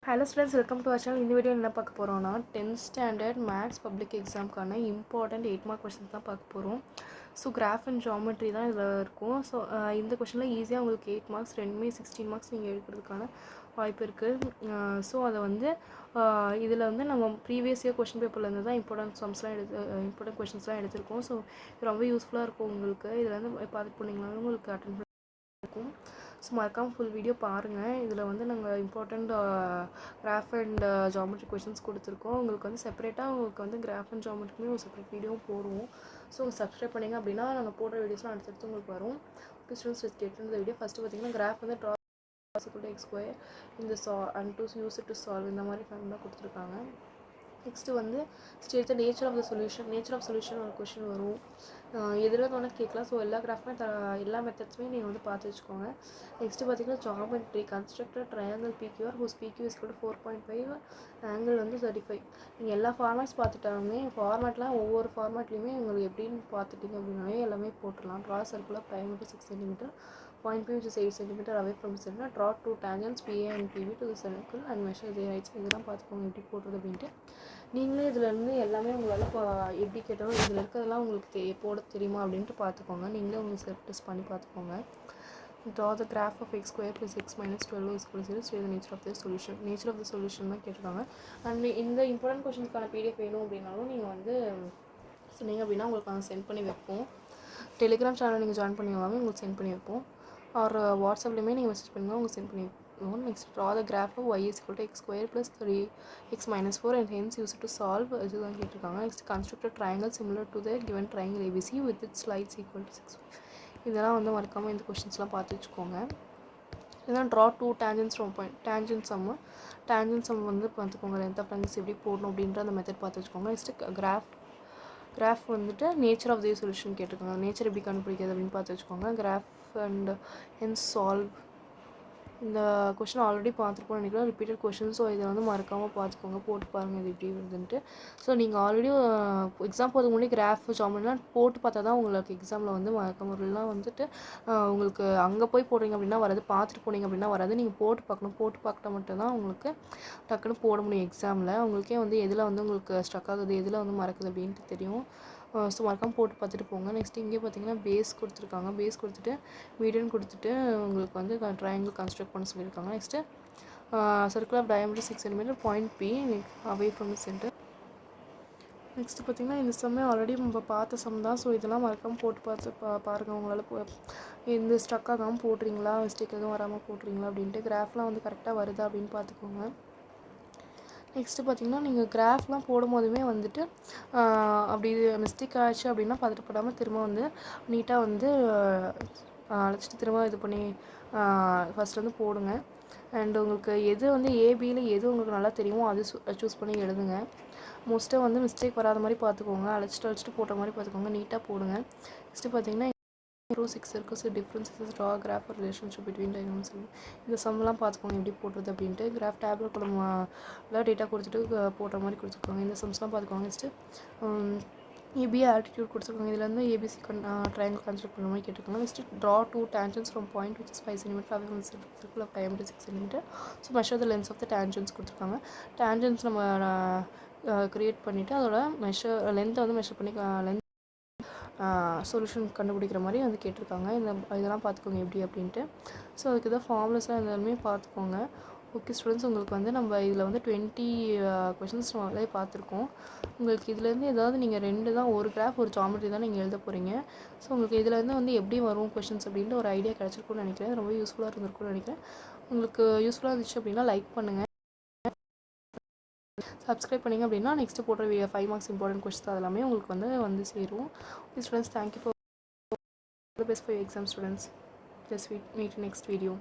Hello students, welcome to our channel. இந்த video என்ன பார்க்க போகிறோம்னா 10th ஸ்டாண்டர்ட் மேத்ஸ் பப்ளிக் எக்ஸாமுக்கான இம்பார்ட்டண்ட் 8 மார்க் கொஸ்டின்ஸ் தான் பார்க்க போகிறோம். ஸோ கிராஃப் அண்ட் ஜாமெட்ரி தான் இதில் இருக்கும். ஸோ இந்த கொஸ்டினில் ஈஸியாக உங்களுக்கு 8 மார்க்ஸ், ரெண்டுமே 16 மார்க்ஸ் நீங்கள் எடுக்கிறதுக்கான வாய்ப்பு இருக்குது. ஸோ அதை வந்து இதில் வந்து நம்ம ப்ரீவியஸ் இயர் கொஸ்டின் பேப்பர்லேருந்து தான் இம்பார்ட்டன்ட் கொஸ்டின்ஸ்லாம் எடுத்திருக்கோம். ஸோ இது ரொம்ப யூஸ்ஃபுல்லாக இருக்கும் உங்களுக்கு. இதில் வந்து பார்த்துட்டு போனீங்கன்னாலும் உங்களுக்கு அட்டன் இருக்கும். ஸோ மறக்காமல் ஃபுல் வீடியோ பாருங்கள். இதில் வந்து நாங்கள் important graph and geometry questions கொடுத்துருக்கோம். உங்களுக்கு வந்து செப்பரேட்டாக உங்களுக்கு வந்து கிராஃப் அண்ட் ஜாமெட்ரிக்குமே ஒரு செப்பரேட் வீடியோவும் போடுவோம். ஸோ சப்ஸ்கிரைப் பண்ணிங்க அப்படின்னா நாங்கள் போடுற வீடியோஸ்லாம் அடுத்தடுத்து உங்களுக்கு வரும். ஸ்டூடெண்ட்ஸ் கேட்டு வீடியோ ஃபஸ்ட்டு பார்த்தீங்கன்னா கிராஃப் வந்து ட்ரா x ஸ்கொயர் இந்த and to use to solve இந்த மாதிரி ஃபார்முலா கொடுத்துருக்காங்க. நெக்ஸ்ட்டு வந்து state the nature of the solution ஒரு கொஷின் வரும். எதில் வேணால் கேட்கலாம். ஸோ எல்லா கிராஃப்மே எல்லா மெத்தட்ஸுமே நீங்கள் வந்து பார்த்து வச்சுக்கோங்க. நெக்ஸ்ட்டு பார்த்தீங்கன்னா geometry construct a triangle PQR whose PQ = 4.5 angle வந்து 35. நீங்கள் எல்லா ஃபார்மேட்ஸ் பார்த்துட்டாலுமே ஃபார்மேட்லாம் ஒவ்வொரு ஃபார்மேட்லேயுமே உங்களுக்கு எப்படின்னு பார்த்துட்டிங்க அப்படின்னாலே எல்லாமே போட்டுடலாம். Draw circular diameter 6 cm, point P which is 8 cm away from the center, draw 2 tangents PA and PB to the circle and measure their heights. இதெல்லாம் பார்த்துக்கோங்க எப்படி போடுறது அப்படின்ட்டு. நீங்களே இதிலேருந்து எல்லாமே உங்களால் இப்போ எப்படி கேட்டாலும் இதில் இருக்கிறதெல்லாம் உங்களுக்கு போட தெரியுமா அப்படின்ட்டு பார்த்துக்கோங்க. நீங்களே உங்களுக்கு செல்ஃப் டெஸ்ட் பண்ணி பார்த்துக்கோங்க. draw the graph of x square plus x minus 12 is equal to 0. State the nature of the solution தான் கேட்டிருக்காங்க. அண்ட் இந்த இம்பார்ட்டன்ட் கொஷின்ஸ்க்கான PDF வேணும் அப்படின்னாலும் நீங்கள் வந்து சொன்னீங்க அப்படின்னா உங்களுக்கு நாங்கள் சென்ட் பண்ணி வைப்போம். டெலிகிராம் சேனல் நீங்கள் ஜாயின் பண்ணிங்களாமே உங்களுக்கு சென்ட் பண்ணி வைப்போம். ஒரு வாட்ஸ்அப்லேயுமே நீங்கள் மெசேஜ் பண்ணுங்கள், உங்களுக்கு சென்ட் பண்ணி வைப்போம். Next, draw the graph of y is equal to x square plus 3x minus 4 and hence use it to solve. இதுதான் கேட்டிருக்காங்க. Next construct a triangle similar to the given triangle ABC with its sides equal to 6. இதெல்லாம் வந்து மறக்காமல் இந்த கொஷின்ஸ்லாம் பார்த்து வச்சுக்கோங்க. இதெல்லாம் draw 2 tangents from point tangent sum வந்து பார்த்துக்கோங்க. length of triangles எப்படி போடணும் அப்படின்ற அந்த மெத்தட் பார்த்து வச்சுக்கோங்க. நெக்ஸ்ட்டு கிராஃப் வந்துட்டு நேச்சர் ஆஃப் தி சொல்யூஷன் கேட்டிருக்காங்க. நேச்சர் எப்படி கண்டுபிடிக்கிறது அப்படின்னு பார்த்து வச்சுக்கோங்க. கிராஃப் அண்ட் ஹென்ஸ் சால்வ் இந்த கொஷின் ஆல்ரெடி பார்த்துருப்போம்னு நினைக்கிறேன். Repeated question. ஸோ இதை வந்து மறக்காமல் பார்த்துக்கோங்க, போட்டு பாருங்கள் இது எப்படி வருதுன்ட்டு. ஸோ நீங்கள் ஆல்ரெடி எக்ஸாம் போகிறதுக்கு முன்னாடி கிராஃப் ஜாமெட்ரிலாம் போட்டு பார்த்தா தான் உங்களுக்கு எக்ஸாமில் வந்து மறக்காமலாம் வந்துட்டு உங்களுக்கு அங்கே போய் போடுறீங்க அப்படின்னா வராது, பார்த்துட்டு போனீங்க அப்படின்னா வராது. நீங்கள் போட்டு பார்க்கணும். போட்டு பார்க்கட்டா மட்டும்தான் உங்களுக்கு டக்குன்னு போட முடியும் எக்ஸாமில். உங்களுக்கே வந்து எதில் வந்து உங்களுக்கு ஸ்ட்ரக் ஆகுது, எதில் வந்து மறக்குது அப்படின்ட்டு தெரியும். ஸோ மறக்காமல் போட்டு பார்த்துட்டு போங்க. நெக்ஸ்ட் இங்கே பார்த்தீங்கன்னா பேஸ் கொடுத்துருக்காங்க. பேஸ் கொடுத்துட்டு மீடியன் கொடுத்துட்டு உங்களுக்கு வந்து ட்ரையாங்கிள் கன்ஸ்ட்ரக்ட் பண்ண சொல்லியிருக்காங்க. Next circle of diameter 6 cm, point P away from the center. Next பார்த்திங்கன்னா இந்த சம்மே ஆல்ரெடி நம்ம பார்த்த சம் தான். ஸோ இதெல்லாம் மறக்காமல் போட்டு பார்த்து பாருங்கள். உங்களால் இந்த ஸ்ட்ரக் ஆகாமல் போடுறீங்களா, மிஸ்டேக் எதுவும் வராமல் போடுறீங்களா அப்படின்ட்டு. கிராஃப்லாம் வந்து கரெக்டாக வருதா அப்படின்னு பார்த்துக்கோங்க. நெக்ஸ்ட்டு பார்த்திங்கன்னா நீங்கள் கிராஃப்லாம் போடும் போதுமே வந்துட்டு அப்படி மிஸ்டேக் ஆகிடுச்சு அப்படின்னா பதட்டப்படாமல் திரும்ப வந்து நீட்டாக வந்து அழைச்சிட்டு திரும்ப இது பண்ணி ஃபஸ்ட் வந்து போடுங்க. அண்ட் உங்களுக்கு எது வந்து ஏபியில் எது உங்களுக்கு நல்லா தெரியுமோ அது சூஸ் பண்ணி எழுதுங்க. மோஸ்ட்டாக வந்து மிஸ்டேக் வராத மாதிரி பார்த்துக்கோங்க. அழைச்சிட்டு போடுற மாதிரி பார்த்துக்கோங்க. நீட்டாக போடுங்க. நெக்ஸ்ட்டு பார்த்திங்கன்னா 6 circles differences, draw graph or relationship between diagrams. இந்த சம்லாம் பார்த்துக்கோங்க எப்படி போடுறது அப்படின்ட்டு. கிராஃப் டேப்லெட் கூட எல்லாம் டேட்டா கொடுத்துட்டு போடுற மாதிரி கொடுத்துருக்காங்க. இந்த சம்ஸ்லாம் பார்த்துக்கோங்க. நெக்ஸ்ட்டு ஏபி ஆல்டிடியூட் கொடுத்துருக்காங்க. இதில் வந்து ஏபிசி ட்ரையாங்கிள் கன்ஸ்ட்ரக்ட் பண்ணுற மாதிரி கேட்டிருக்காங்க. Next draw 2 tangents from point which is 5 cm away from the circle of diameter 6 cm. So measure the lengths of the tangents கொடுத்துருக்காங்க. tangents நம்ம க்ரியேட் பண்ணிவிட்டு அதோட லென்த்தை வந்து மெஷர் பண்ணி சொல்யூஷன் கண்டுபிடிக்கிற மாதிரி வந்து கேட்டிருக்காங்க. இதெல்லாம் பார்த்துக்கோங்க எப்படி அப்படின்ட்டு. ஸோ அதுக்கு தான் ஃபார்முலாஸ்லாம் எல்லாமே பார்த்துக்கோங்க. ஓகே ஸ்டூடெண்ட்ஸ், உங்களுக்கு வந்து நம்ம இதில் வந்து 20 கொஷின்ஸ் நம்மளே பார்த்துருக்கோம். உங்களுக்கு இதுலேருந்து ஏதாவது நீங்கள் 2 தான், ஒரு கிராஃப் ஒரு ஜாமெட்ரி தான் நீங்கள் எழுத போகிறீங்க. ஸோ உங்களுக்கு இதுலேருந்து வந்து எப்படி வரும் கொஷின்ஸ் அப்படின்ட்டு ஒரு ஐடியா கிடச்சிருக்குன்னு நினைக்கிறேன். ரொம்ப யூஸ்ஃபுல்லாக இருந்திருக்கும்னு நினைக்கிறேன். உங்களுக்கு யூஸ்ஃபுல்லாக இருந்துச்சு அப்படின்னா லைக் பண்ணுங்கள், சப்ஸ்கிரைப் பண்ணிங்க அப்படின்னா நெக்ஸ்ட்டு போடுற 5 மார்க்ஸ் இம்பார்ட்டன்ட் கொஸ்டின்ஸ் அதெல்லாமே உங்களுக்கு வந்து சேரும். Okay students, thank you for the best for your exam students. Just meet in next video.